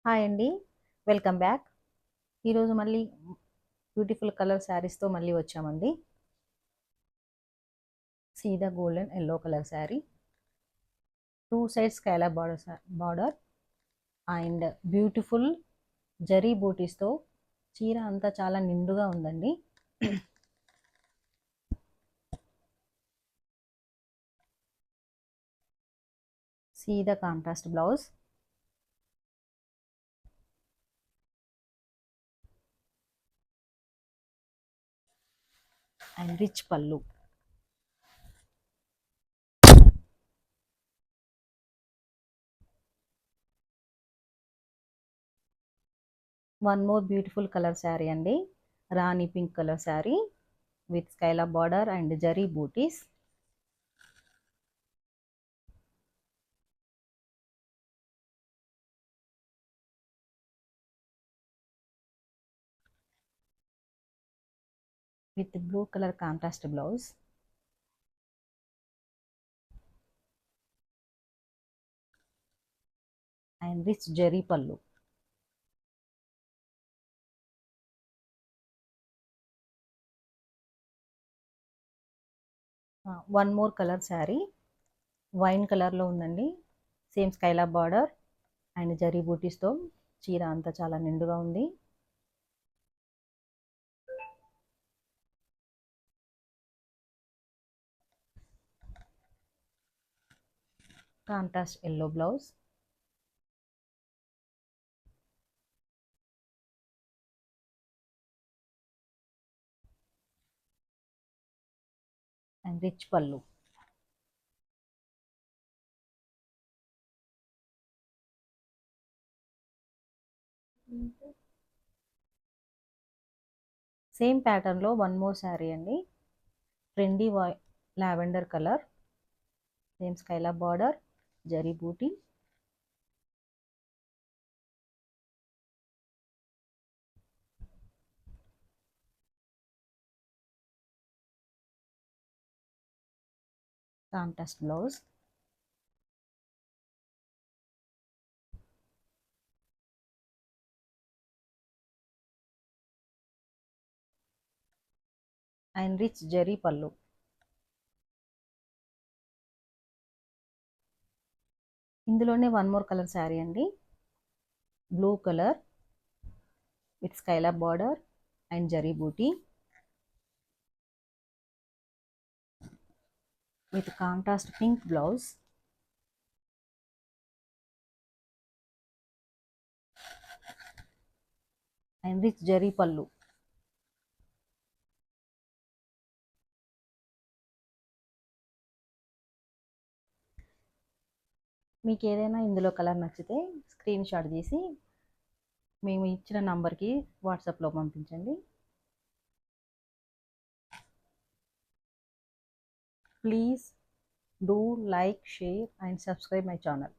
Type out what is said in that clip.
Hi అండి. Welcome back. ఈరోజు మళ్ళీ బ్యూటిఫుల్ కలర్ శారీస్తో మళ్ళీ వచ్చామండి. సీదా golden yellow colour sari, 2 sides Skylab border and beautiful zari బూటీస్తో చీర అంతా చాలా నిండుగా ఉందండి. సీదా కాంట్రాస్ట్ బ్లౌజ్ అండ్ రిచ్ పళ్ళు. One more beautiful colour sari అండి, రాణి pink colour sari with Skylab border and zari బూటీస్. With blue colour contrast blouse and rich zari పళ్ళు. One more colour sari wine కలర్లో ఉందండి. Same Skylab border and zari బూటీస్తో చీర అంతా చాలా నిండుగా ఉంది. Contrast yellow blouse and rich pallu. Same ప్యాటర్న్లో వన్ మోర్ శారీ అండి, trendy lavender colour, same Skylab border zari buti. Contrast blouse and rich zari pallu. ఇందులోనే వన్ మోర్ కలర్ శారీ అండి, blue colour with Skylab border and zari buti with contrast pink blouse and rich zari pallu. మీకు ఏదైనా ఇందులో colour నచ్చితే screen shot తీసి మేము ఇచ్చిన నంబర్కి వాట్సాప్లో పంపించండి. Please do like, share and subscribe my channel.